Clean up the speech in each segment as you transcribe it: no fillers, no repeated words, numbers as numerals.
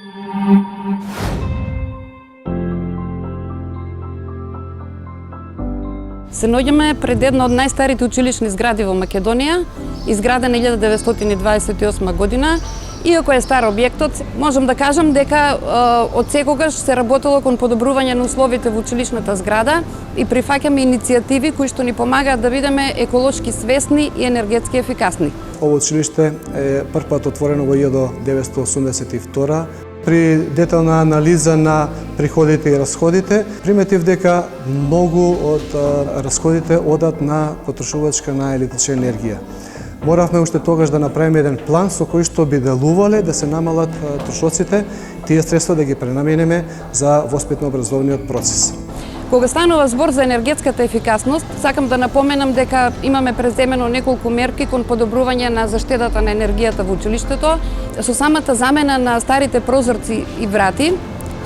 Се наоѓаме пред една од најстарите училишни згради во Македонија, изградена 1928 година. Иако е стар објектот, можам да кажам дека од секогаш се работело кон подобрување на условите во училишната зграда и прифаќаме иницијативи кои што ни помагаат да бидеме еколошки свесни и енергетски ефикасни. Ово училиште е првпат отворено во 1982. При детална анализа на приходите и расходите, приметив дека многу од расходите одат на потрошувачка на електрична енергија. Моравме уште тогаш да направиме еден план со кој што би делувале да се намалат трошоците, тие средства да ги пренамениме за воспитно-образовниот процес. Кога станува збор за енергетската ефикасност, сакам да напоменам дека имаме преземено неколку мерки кон подобрување на заштедата на енергијата во училиштето, со самата замена на старите прозорци и врати,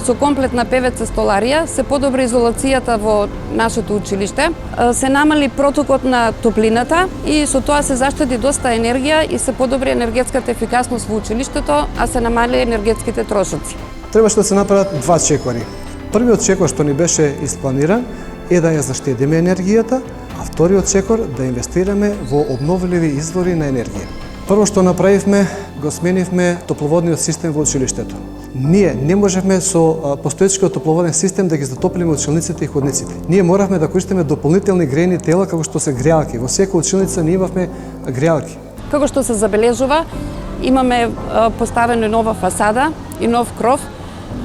со комплетна ПВЦ столарија, се подобри изолацијата во нашето училиште, се намали протокот на топлината и со тоа се заштеди доста енергија и се подобри енергетската ефикасност во училиштето, а се намали енергетските трошоци. Требаше да се направат два чекори. Првиот чекор што ни беше испланиран е да ја заштедиме енергијата, а вториот чекор да инвестираме во обновливи извори на енергија. Прво што направивме, го сменивме топловодниот систем во училиштето. Ние не можевме со постоечкиот топловоден систем да ги затоплиме училниците и ходниците. Ние моравме да користиме дополнителни грејни тела како што се греалки. Во секоја училница ние имавме греалки. Како што се забележува, имаме поставена нова фасада и нов кров,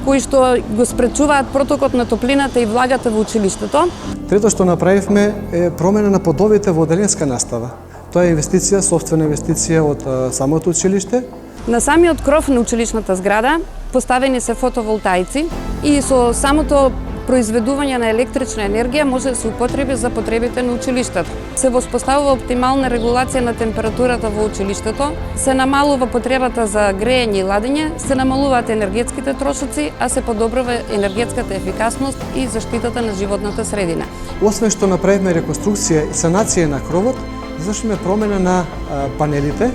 кои што го спречуваат протокот на топлината и влагата во училиштето. Трето што направивме е промена на подовите во оделенска настава. Тоа е инвестиција, сопствена инвестиција од самото училиште. На самиот кров на училишната зграда поставени се фотоволтаици и со самото произведување на електрична енергија може да се употреби за потребите на училиштето. Се воспоставува оптимална регулација на температурата во училиштето, се намалува потребата за грејење и ладење, се намалуваат енергетските трошоци, а се подобрува енергетската ефикасност и заштитата на животната средина. Освен што направивме реконструкција и санација на кровот, извршиме промена на панелите,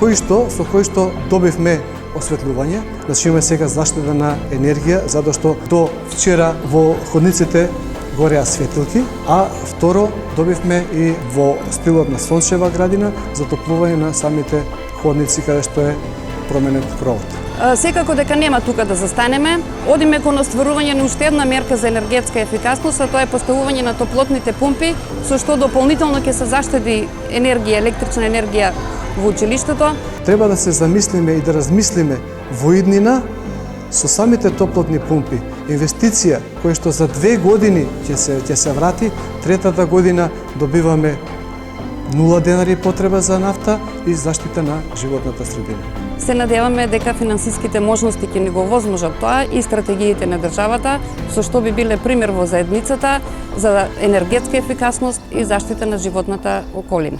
со кои што добивме осветлување, значи имаме сега заштеда на енергија, затоа што до вчера во ходниците гореа светилки, а второ добивме и во стилот на Сончева градина затоплување на самите ходници каде што е променет кровот. Секако дека нема тука да застанеме, одиме кон остварување на уште една мерка за енергетска ефикасност, а тоа е поставување на топлотните пумпи, со што дополнително ќе се заштеди енергија, електрична енергија во училиштето. Треба да се замислиме и да размислиме во иднина со самите топлотни пумпи. Инвестиција која што за 2 години ќе се врати, третата година добиваме 0 денари потреба за нафта и заштита на животната средина. Се надеваме дека финансиските можности ќе ни го возможат тоа и стратегиите на државата, со што би биле пример во заедницата за енергетска ефикасност и заштита на животната околина.